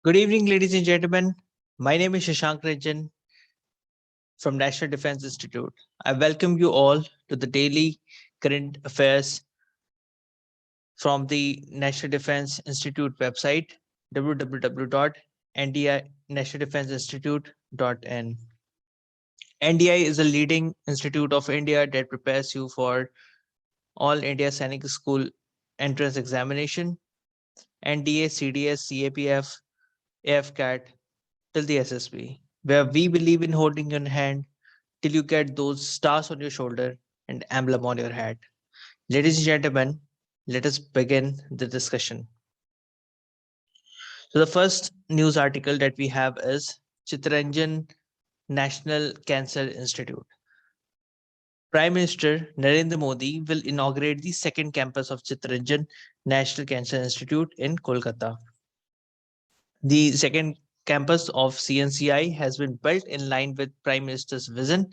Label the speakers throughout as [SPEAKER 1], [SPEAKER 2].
[SPEAKER 1] Good evening, ladies and gentlemen. My name is Shashank Ranjan from National Defense Institute. I welcome you all to the daily current affairs from the National Defense Institute website www.ndinationaldefenseinstitute.in. NDI is a leading institute of India that prepares you for all India Sainik School entrance examination, NDA, CDS, CAPF, AFCAT, till the SSB, where we believe in holding your hand till you get those stars on your shoulder and emblem on your hat. Ladies and gentlemen, let us begin the discussion. So, the first news article that we have is Chittaranjan National Cancer Institute. Prime Minister Narendra Modi will inaugurate the second campus of Chittaranjan National Cancer Institute in Kolkata. The second campus of CNCI has been built in line with Prime Minister's vision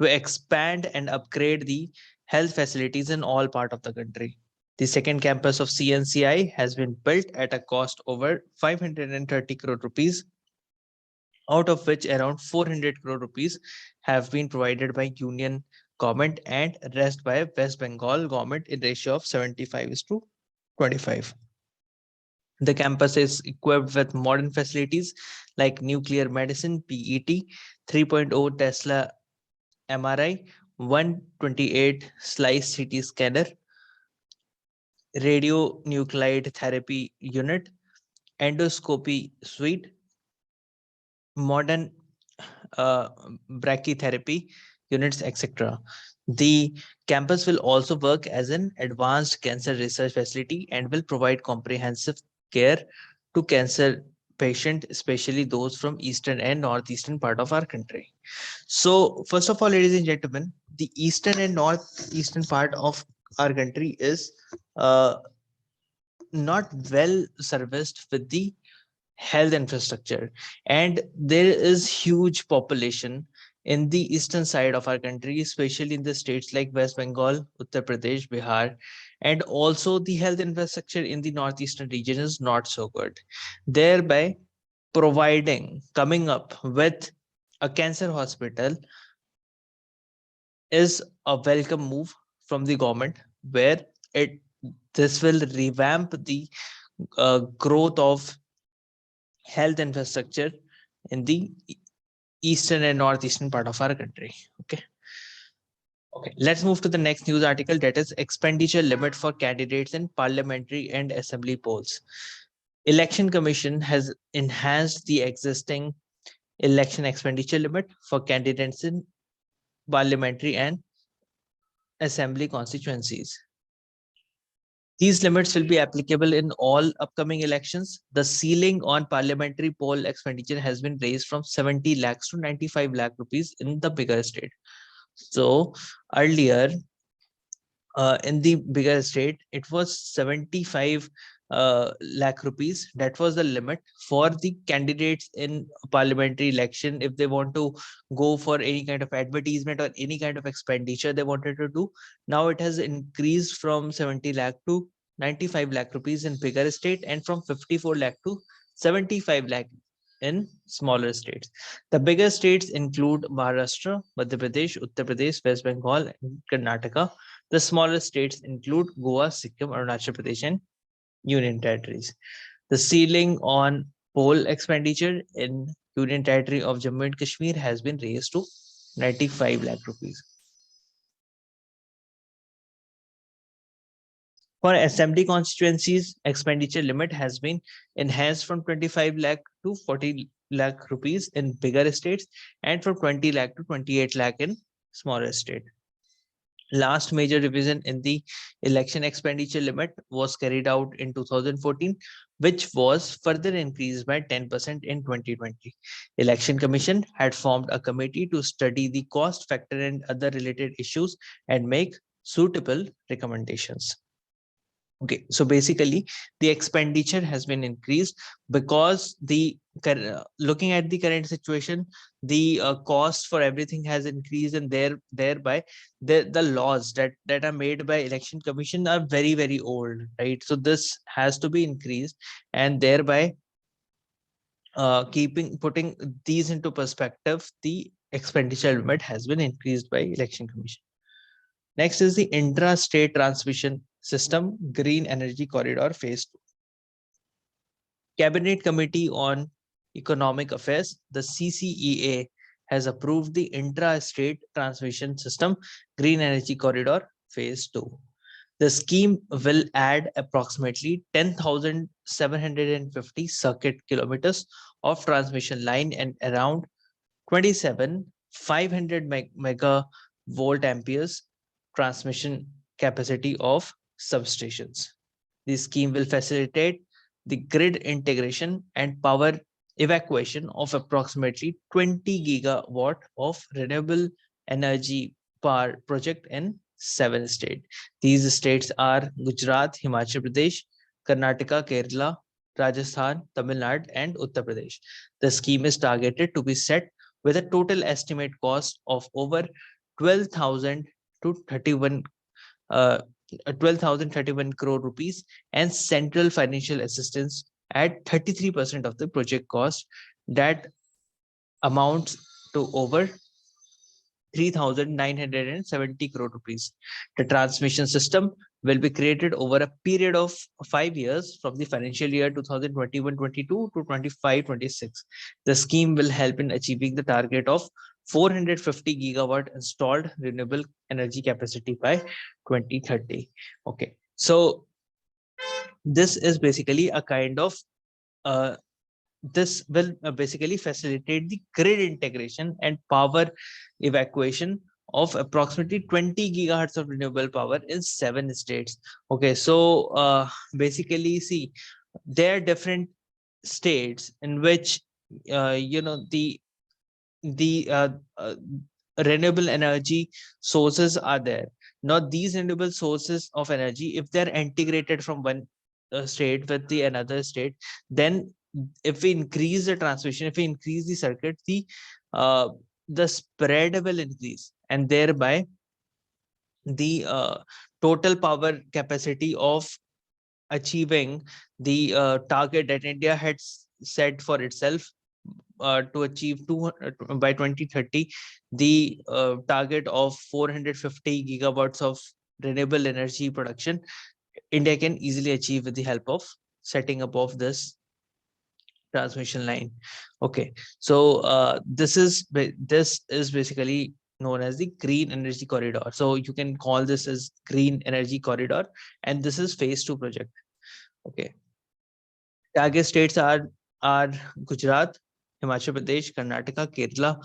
[SPEAKER 1] to expand and upgrade the health facilities in all parts of the country. The second campus of CNCI has been built at a cost over 530 crore rupees, out of which around 400 crore rupees have been provided by Union government and rest by West Bengal government in ratio of 75:25. The campus is equipped with modern facilities like nuclear medicine, PET, 3.0 Tesla MRI, 128 slice CT scanner, radionuclide therapy unit, endoscopy suite, modern uh, brachytherapy units, etc. The campus will also work as an advanced cancer research facility and will provide comprehensive care to cancer patients, especially those from eastern and northeastern part of our country. So, first of all, ladies and gentlemen, the eastern and northeastern part of our country is uh, not well serviced with the health infrastructure, and there is huge population in the eastern side of our country, especially in the states like West Bengal, Uttar Pradesh, Bihar, and also the health infrastructure in the northeastern region is not so good, thereby providing coming up with a cancer hospital is a welcome move from the government, where it this will revamp the growth of health infrastructure in the eastern and northeastern part of our country. Okay, let's move to the next news article, that is expenditure limit for candidates in parliamentary and assembly polls. Election Commission has enhanced the existing election expenditure limit for candidates in parliamentary and assembly constituencies. These limits will be applicable in all upcoming elections. The ceiling on parliamentary poll expenditure has been raised from 70 lakhs to 95 lakh rupees in the bigger state. So earlier, in the bigger state, it was 75 lakh rupees. That was the limit for the candidates in parliamentary election. If they want to go for any kind of advertisement or any kind of expenditure they wanted to do, now it has increased from 70 lakh to 95 lakh rupees in bigger state, and from 54 lakh to 75 lakh in smaller states. The bigger states include Maharashtra, Madhya Pradesh, Uttar Pradesh, West Bengal, and Karnataka. The smaller states include Goa, Sikkim, Arunachal Pradesh, and Union Territories. The ceiling on poll expenditure in Union Territory of Jammu and Kashmir has been raised to 95 lakh rupees. For assembly constituencies, expenditure limit has been enhanced from 25 lakh to 40 lakh rupees in bigger states, and from 20 lakh to 28 lakh in smaller state. Last major revision in the election expenditure limit was carried out in 2014, which was further increased by 10% in 2020. Election Commission had formed a committee to study the cost factor and other related issues and make suitable recommendations. Okay, so basically the expenditure has been increased because looking at the current situation, the cost for everything has increased, and thereby the laws that are made by Election Commission are very old, right? So this has to be increased, and thereby putting these into perspective, the expenditure limit has been increased by Election Commission. Next is the intra-state transmission system green energy corridor phase 2. Cabinet Committee on Economic Affairs, the CCEA, has approved the intra-state transmission system green energy corridor phase 2. The scheme will add approximately 10,750 circuit kilometers of transmission line and around 27,500 megavolt amperes transmission capacity of substations. The scheme will facilitate the grid integration and power evacuation of approximately 20 gigawatt of renewable energy power project in 7 states. These states are Gujarat, Himachal Pradesh, Karnataka, Kerala, Rajasthan, Tamil Nadu, and Uttar Pradesh. The scheme is targeted to be set with a total estimate cost of over 12,000 to 31 12,031 crore rupees and central financial assistance at 33% of the project cost, that amounts to over 3,970 crore rupees. The transmission system will be created over a period of 5 years from the financial year 2021-22 to 25-26. The scheme will help in achieving the target of 450 gigawatt installed renewable energy capacity by 2030. Okay, so this is basically a kind of this will basically facilitate the grid integration and power evacuation of approximately 20 gigahertz of renewable power in 7 states. Okay, so basically, see, there are different states in which the renewable energy sources are there. Now, these renewable sources of energy, if they're integrated from one state with the another state, then if we increase the transmission, if we increase the circuit, the spread will increase, and thereby the total power capacity of achieving the target that India had set for itself to achieve 200 by 2030, the target of 450 gigawatts of renewable energy production, India can easily achieve with the help of setting up of this transmission line. Okay, so this is basically known as the green energy corridor. So you can call this as green energy corridor, and this is phase 2 project. Okay, target states are Gujarat, Himachal Pradesh, Karnataka, Kerala,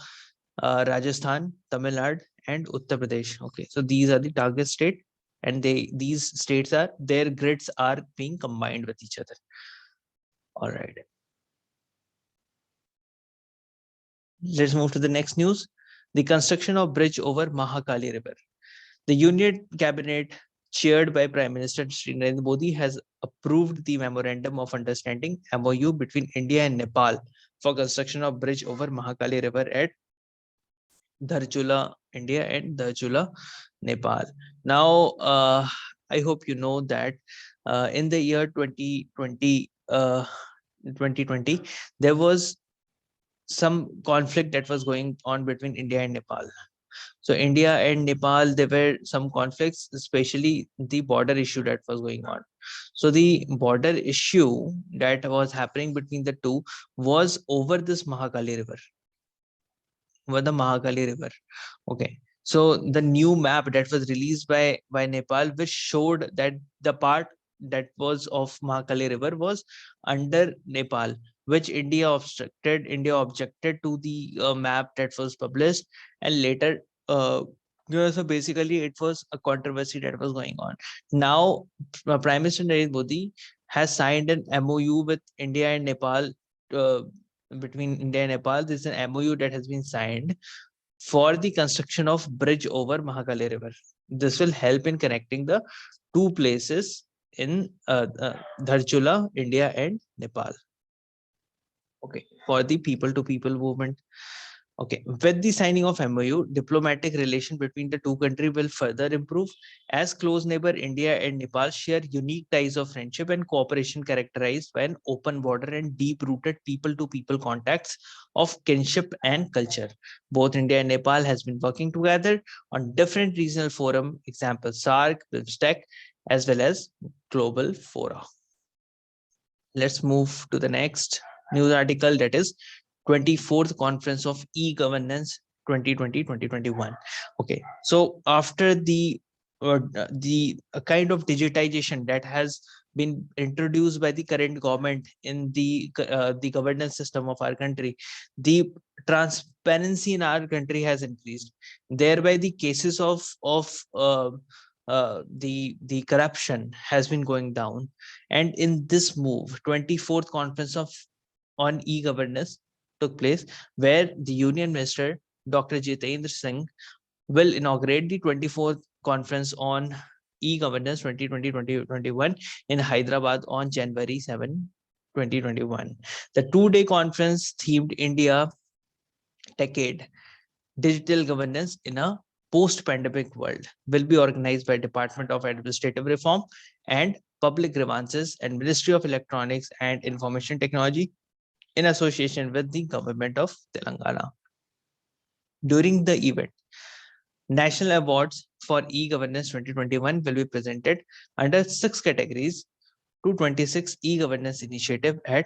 [SPEAKER 1] Rajasthan, Tamil Nadu, and Uttar Pradesh. Okay, so these are the target state, and these states are, their grids are being combined with each other. All right. Let's move to the next news. The construction of bridge over Mahakali River. The Union Cabinet, chaired by Prime Minister Shri Narendra Modi, has approved the Memorandum of Understanding (MOU) between India and Nepal for construction of bridge over Mahakali River at Dharchula, India, and Dharchula, Nepal. Now, I hope you know that in the year 2020, there was some conflict that was going on between India and Nepal. So India and Nepal, there were some conflicts, especially the border issue that was going on. So the border issue that was happening between the two was over this Mahakali River. Over the Mahakali River. Okay. So the new map that was released by Nepal, which showed that the part that was of Mahakali River was under Nepal, which India obstructed. India objected to the map that was published, and later, so basically, it was a controversy that was going on. Now, Prime Minister Narendra Modi has signed an MOU with India and Nepal. Between India and Nepal, this is an MOU that has been signed for the construction of bridge over Mahakali River. This will help in connecting the two places in Dharchula, India, and Nepal. Okay, for the people to people movement. Okay, with the signing of MOU, diplomatic relation between the two countries will further improve as close neighbor India and Nepal share unique ties of friendship and cooperation characterized by an open border and deep-rooted people-to-people contacts of kinship and culture. Both India and Nepal has been working together on different regional forum, example SAARC, BIMSTEC, as well as global fora. Let's move to the next news article, that is 24th Conference of E-Governance 2020-2021. Okay, so after the kind of digitization that has been introduced by the current government in the governance system of our country, the transparency in our country has increased. Thereby, the cases of the corruption has been going down. And in this move, 24th Conference of on e-governance took place, where the Union Minister Dr. Jitendra Singh will inaugurate the 24th Conference on e-governance 2020-2021 in Hyderabad on January 7, 2021. The two-day conference themed India Decade Digital Governance in a Post-Pandemic World will be organized by Department of Administrative Reform and Public Grievances and Ministry of Electronics and Information Technology in association with the Government of Telangana. During the event, National Awards for E-Governance 2021 will be presented under 6 categories to 26 e-governance initiative at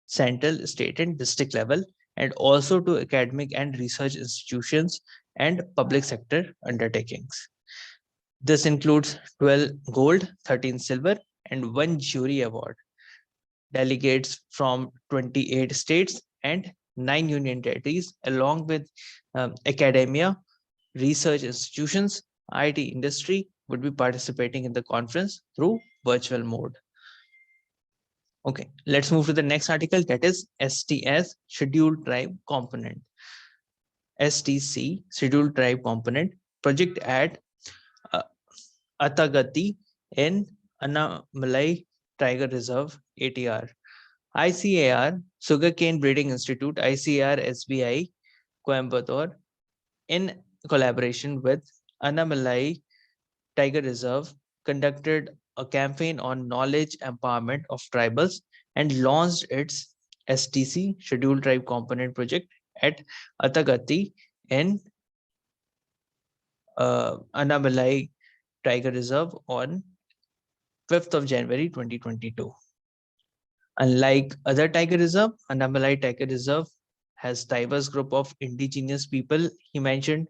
[SPEAKER 1] central, state, and district level, and also to academic and research institutions and public sector undertakings. This includes 12 gold, 13 silver, and 1 jury award. Delegates from 28 states and 9 union territories, along with academia, research institutions, IT industry, would be participating in the conference through virtual mode. Okay, let's move to the next article, that is STS, Scheduled Tribe Component. STC, Scheduled Tribe Component, project at Atagati in Annamalai Tiger Reserve, ATR. ICAR, Sugarcane Breeding Institute, ICAR SBI, Coimbatore, in collaboration with Annamalai Tiger Reserve, conducted a campaign on knowledge empowerment of tribals and launched its STC, Scheduled Tribe Component project, at Atagati in Annamalai Tiger Reserve on 5th of January 2022. Unlike other tiger reserve, Annamalai Tiger Reserve has diverse group of indigenous people. He mentioned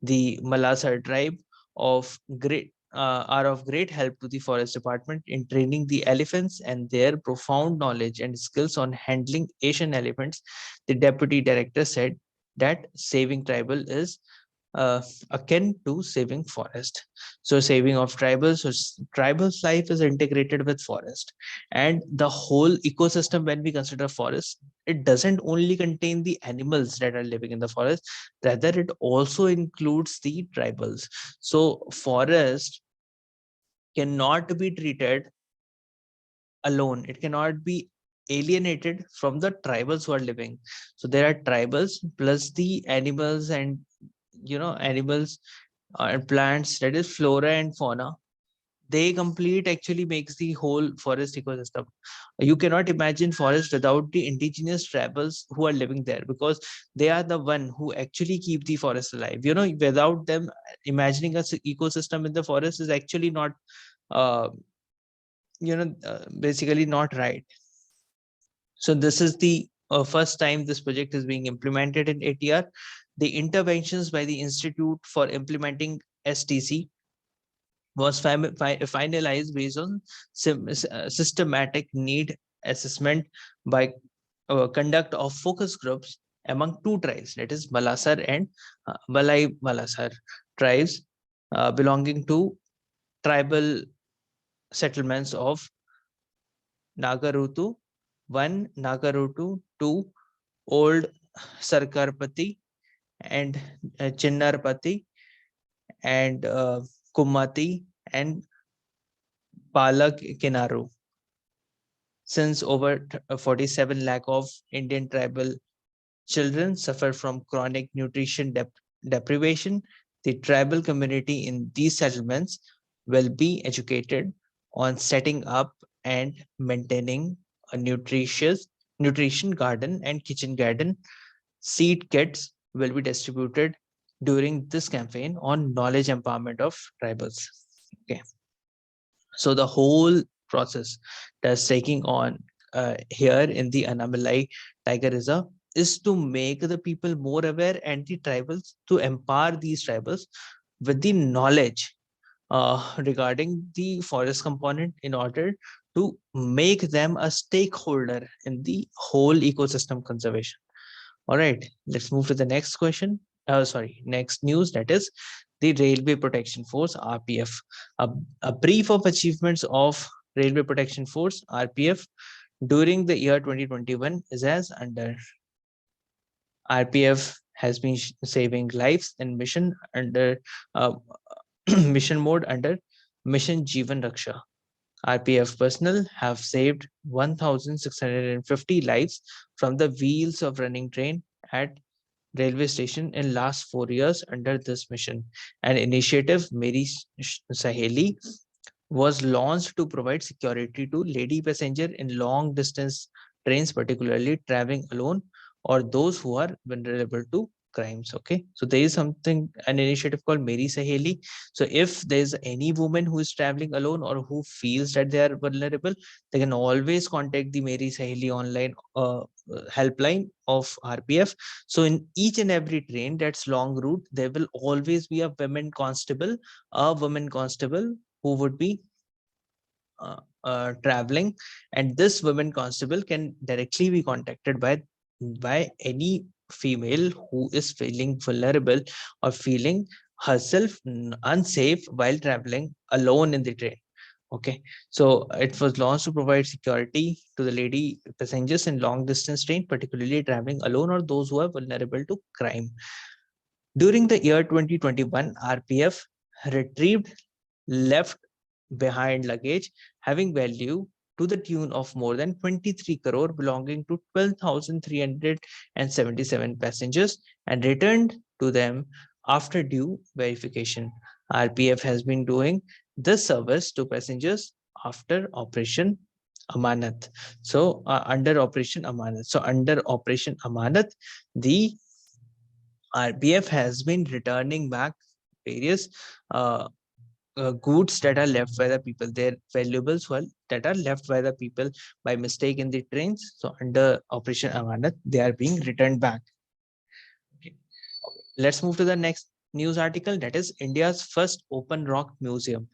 [SPEAKER 1] the Malasar tribe are of great help to the forest department in training the elephants, and their profound knowledge and skills on handling Asian elephants. The deputy director said that saving tribal is akin to saving forest. So saving of tribals, so tribals life is integrated with forest, and the whole ecosystem. When we consider forest, it doesn't only contain the animals that are living in the forest, rather it also includes the tribals. So forest cannot be treated alone, it cannot be alienated from the tribals who are living. So there are tribals plus the animals, and animals and plants, that is flora and fauna. They complete actually makes the whole forest ecosystem. You cannot imagine forest without the indigenous tribals who are living there, because they are the one who actually keep the forest alive. Without them, imagining a ecosystem in the forest is actually not basically not right. So this is the first time this project is being implemented in ATR. The interventions by the Institute for implementing STC was finalized based on systematic need assessment by conduct of focus groups among two tribes, that is Malasar and Malai Malasar tribes, belonging to tribal settlements of Nagarutu 1, Nagarutu 2, Old Sarkarpati, and Chinnarpati, and Kumati, and Palak Kinaru. Since over 47 lakh of Indian tribal children suffer from chronic nutrition deprivation. The tribal community in these settlements will be educated on setting up and maintaining a nutritious nutrition garden and kitchen garden. Seed kits will be distributed during this campaign on knowledge empowerment of tribals. Okay, so the whole process that's taking on here in the Anamalai Tiger Reserve is to make the people more aware and the tribals to empower these tribals with the knowledge regarding the forest component in order to make them a stakeholder in the whole ecosystem conservation. All right, let's move to the next question. Next news, that is the Railway Protection Force, RPF. A brief of achievements of Railway Protection Force, RPF, during the year 2021 is as under. RPF has been saving lives in mission under uh, mission mode under Mission Jeevan Raksha. RPF personnel have saved 1,650 lives from the wheels of running train at railway station in last 4 years under this mission. An initiative, Meri Saheli, was launched to provide security to lady passenger in long distance trains, particularly traveling alone or those who are vulnerable to crimes. Okay, so there is something, an initiative called Meri Saheli. So if there's any woman who is traveling alone or who feels that they are vulnerable, they can always contact the Meri Saheli online helpline of RPF. So in each and every train that's long route, there will always be a woman constable who would be traveling, and this women constable can directly be contacted by any female who is feeling vulnerable or feeling herself unsafe while traveling alone in the train. Okay, so it was launched to provide security to the lady passengers in long distance train, particularly traveling alone or those who are vulnerable to crime. During the year 2021, RPF retrieved left behind luggage having value to the tune of more than 23 crore belonging to 12,377 passengers and returned to them after due verification. RPF has been doing this service to passengers after Operation Amanat. So under Operation Amanat. So under Operation Amanat, the RPF has been returning back various goods that are left by the people, their valuables that are left by the people by mistake in the trains. So under Operation Amanat, they are being returned back. Okay. Let's move to the next news article, that is India's first open rock museum.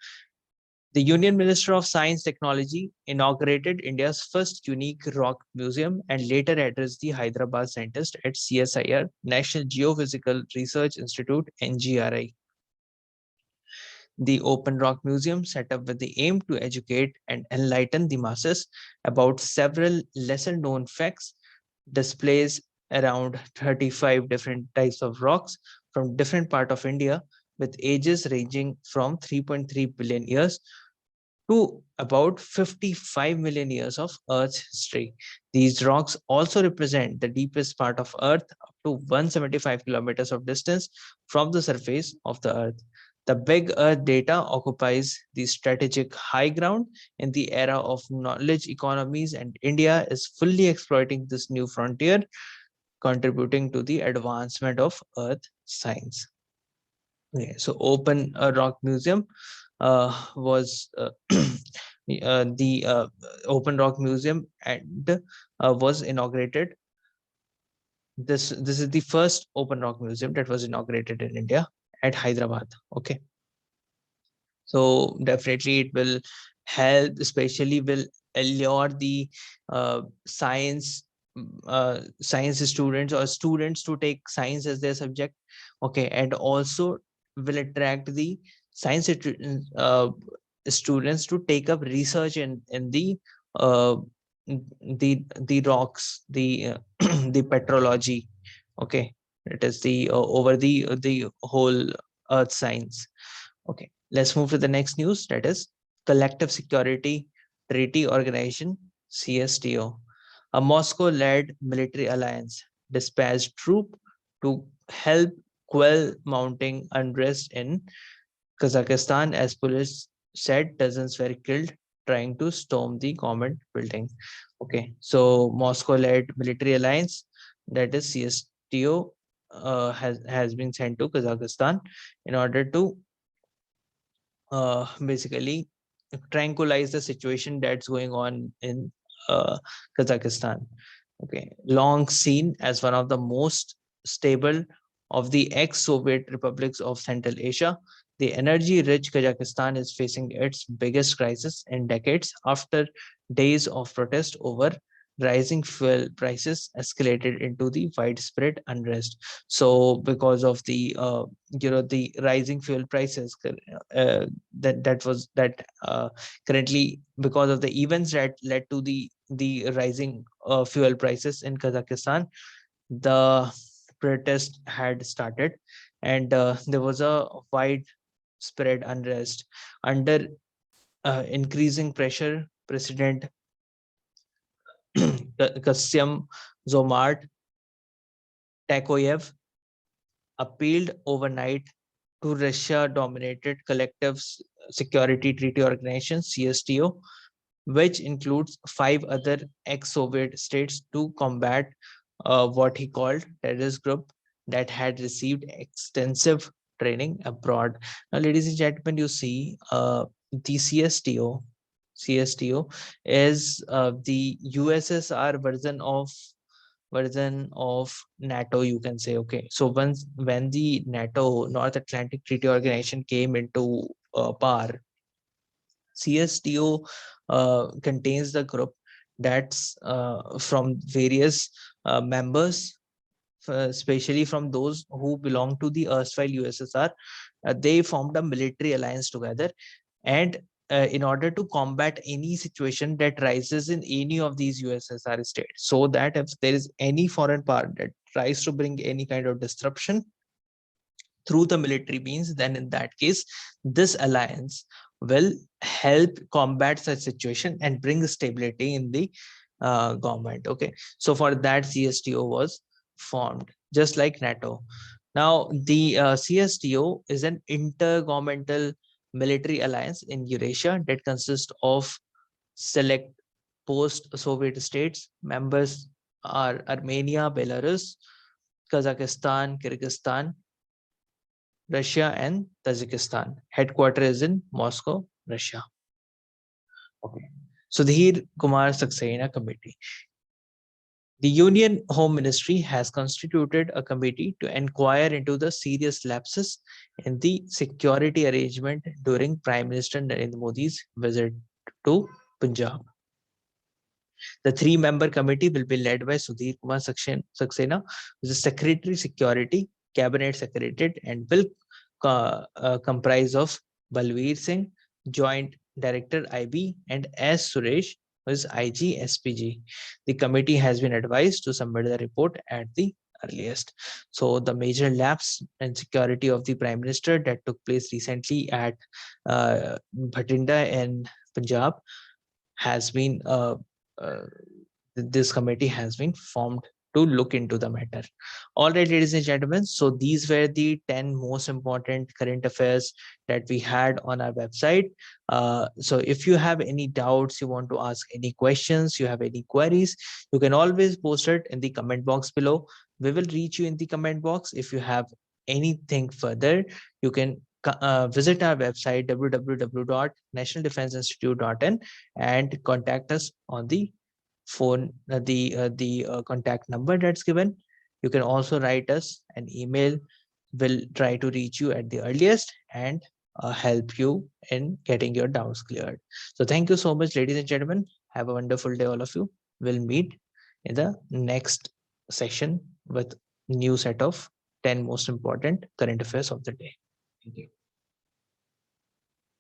[SPEAKER 1] The Union Minister of Science Technology inaugurated India's first unique rock museum and later addressed the Hyderabad scientists at CSIR, National Geophysical Research Institute, NGRI. The Open Rock Museum, set up with the aim to educate and enlighten the masses about several lesser known facts, displays around 35 different types of rocks from different parts of India with ages ranging from 3.3 billion years to about 55 million years of Earth's history. These rocks also represent the deepest part of Earth, up to 175 kilometers of distance from the surface of the Earth. The Big Earth data occupies the strategic high ground in the era of knowledge economies, and India is fully exploiting this new frontier, contributing to the advancement of Earth science. Okay, so Open Rock Museum was the Open Rock Museum and was inaugurated. This is the first Open Rock Museum that was inaugurated in India at Hyderabad. Okay, so definitely it will help, especially will allure the science students or students to take science as their subject. Okay, and also will attract the science uh, students to take up research in uh, the rocks, the the petrology. Okay, it is the over the whole earth science. Okay, let's move to the next news, that is Collective Security Treaty Organization, CSTO. A Moscow-led military alliance dispatched troop to help quell mounting unrest in Kazakhstan, as police said dozens were killed trying to storm the government building. Okay, so Moscow-led military alliance, that is CSTO, has been sent to Kazakhstan in order to basically tranquilize the situation that's going on in Kazakhstan. Okay, long seen as one of the most stable of the ex-Soviet republics of Central Asia, the energy-rich Kazakhstan is facing its biggest crisis in decades after days of protest over rising fuel prices escalated into the widespread unrest. So because of the the rising fuel prices, currently, because of the events that led to the rising fuel prices in Kazakhstan, the protest had started, and there was a widespread unrest under increasing pressure. President Kasyam Zomart Takoyev appealed overnight to Russia-dominated Collective Security Treaty Organization (CSTO), which includes 5 other ex-Soviet states, to combat what he called terrorist group that had received extensive training abroad. Now, ladies and gentlemen, you see the CSTO is the USSR version of NATO, you can say. Okay, so when the NATO, North Atlantic Treaty Organization, came into power, CSTO contains the group that's from various members, especially from those who belong to the erstwhile USSR. They formed a military alliance together, and in order to combat any situation that rises in any of these USSR states, so that if there is any foreign power that tries to bring any kind of disruption through the military means, then in that case, this alliance will help combat such situation and bring stability in the government. Okay, so for that, CSTO was formed, just like NATO. Now, the CSTO is an intergovernmental military alliance in Eurasia that consists of select post-Soviet states. Members are Armenia, Belarus, Kazakhstan, Kyrgyzstan, Russia, and Tajikistan. Headquarters is in Moscow, Russia. Okay. Sudhir Kumar Saxena Committee. The Union Home Ministry has constituted a committee to inquire into the serious lapses in the security arrangement during Prime Minister Narendra Modi's visit to Punjab. The 3-member committee will be led by Sudhir Kumar Saxena, who is the Secretary Security, Cabinet Secretary, and will comprise of Balveer Singh, Joint Director IB, and S. Suresh, who is IG SPG. The committee has been advised to submit the report at the earliest. So the major lapse in security of the Prime Minister that took place recently at Bhatinda in Punjab has been this committee has been formed to look into the matter. All right, ladies and gentlemen, so these were the 10 most important current affairs that we had on our website. So if you have any doubts, you want to ask any questions, you have any queries, you can always post it in the comment box below. We will reach you in the comment box. If you have anything further, you can visit our website www.nationaldefenseinstitute.in and contact us on the phone, the contact number that's given. You can also write us an email. We'll try to reach you at the earliest and help you in getting your doubts cleared. So thank you so much, ladies and gentlemen. Have a wonderful day, all of you. We'll meet in the next session with new set of 10 most important current affairs of the day. Thank you.